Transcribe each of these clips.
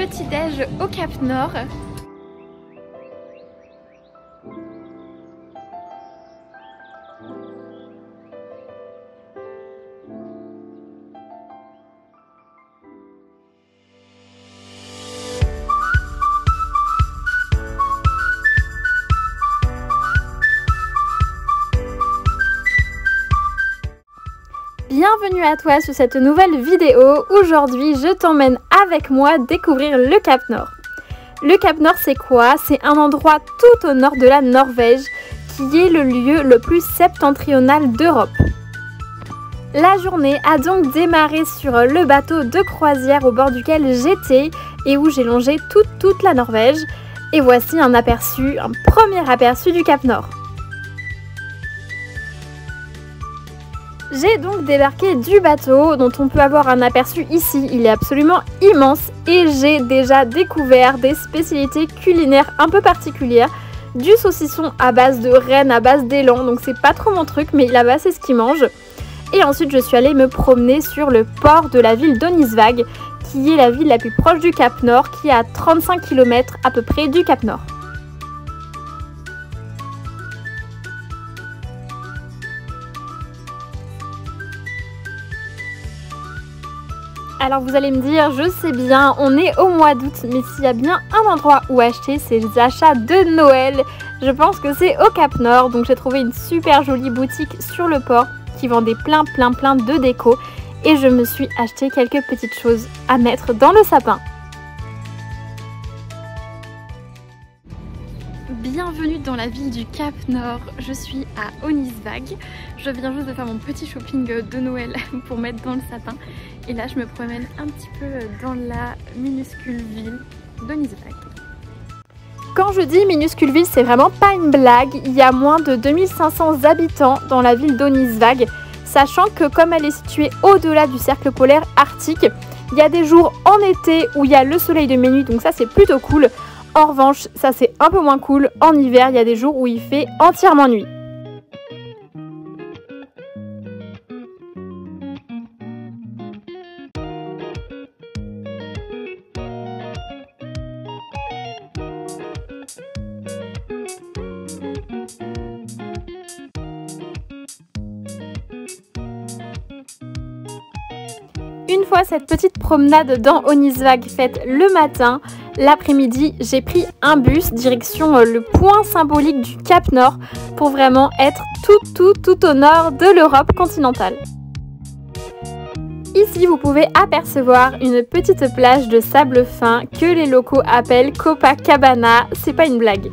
petit déj au Cap Nord. Bienvenue à toi sur cette nouvelle vidéo. Aujourd'hui, je t'emmène avec moi découvrir le Cap Nord. Le Cap Nord, c'est quoi? C'est un endroit tout au nord de la Norvège qui est le lieu le plus septentrional d'Europe. La journée a donc démarré sur le bateau de croisière au bord duquel j'étais et où j'ai longé toute la Norvège. Et voici un premier aperçu du Cap Nord. J'ai donc débarqué du bateau dont on peut avoir un aperçu ici, il est absolument immense et j'ai déjà découvert des spécialités culinaires un peu particulières, du saucisson à base de renne, à base d'élan, donc c'est pas trop mon truc mais là-bas c'est ce qu'ils mangent. Et ensuite je suis allée me promener sur le port de la ville d'Ónisvaag, qui est la ville la plus proche du Cap Nord, qui est à 35 km à peu près du Cap Nord. Alors vous allez me dire, je sais bien, on est au mois d'août, mais s'il y a bien un endroit où acheter, c'est les achats de Noël. Je pense que c'est au Cap Nord, donc j'ai trouvé une super jolie boutique sur le port qui vendait plein de déco et je me suis acheté quelques petites choses à mettre dans le sapin. Bienvenue dans la ville du Cap Nord, je suis à Ónisvaag. Je viens juste de faire mon petit shopping de Noël pour mettre dans le sapin. Et là je me promène un petit peu dans la minuscule ville d'Ónisvaag. Quand je dis minuscule ville, c'est vraiment pas une blague. Il y a moins de 2500 habitants dans la ville d'Ónisvaag. Sachant que comme elle est située au-delà du cercle polaire arctique, il y a des jours en été où il y a le soleil de minuit, donc ça c'est plutôt cool. En revanche, ça c'est un peu moins cool, en hiver il y a des jours où il fait entièrement nuit. Une fois cette petite promenade dans Ónisvaag faite le matin, l'après-midi, j'ai pris un bus direction le point symbolique du Cap Nord pour vraiment être tout au nord de l'Europe continentale. Ici, vous pouvez apercevoir une petite plage de sable fin que les locaux appellent Copacabana, c'est pas une blague.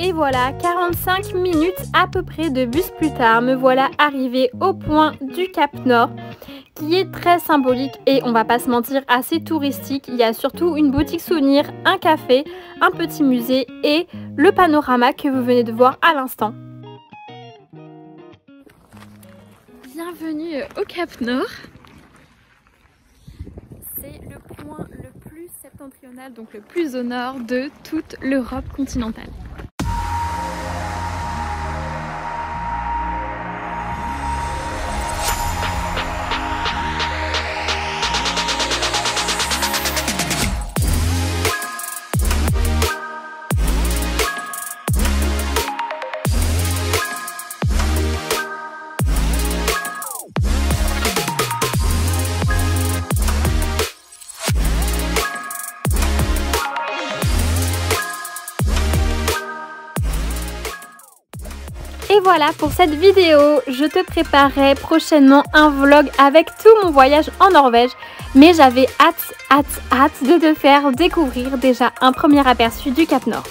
Et voilà, 45 minutes à peu près de bus plus tard, me voilà arrivée au point du Cap Nord, qui est très symbolique et on va pas se mentir, assez touristique. Il y a surtout une boutique souvenir, un café, un petit musée et le panorama que vous venez de voir à l'instant. Bienvenue au Cap Nord. C'est le point le plus septentrional, donc le plus au nord de toute l'Europe continentale. Et voilà pour cette vidéo, je te préparerai prochainement un vlog avec tout mon voyage en Norvège, mais j'avais hâte de te faire découvrir déjà un premier aperçu du Cap Nord.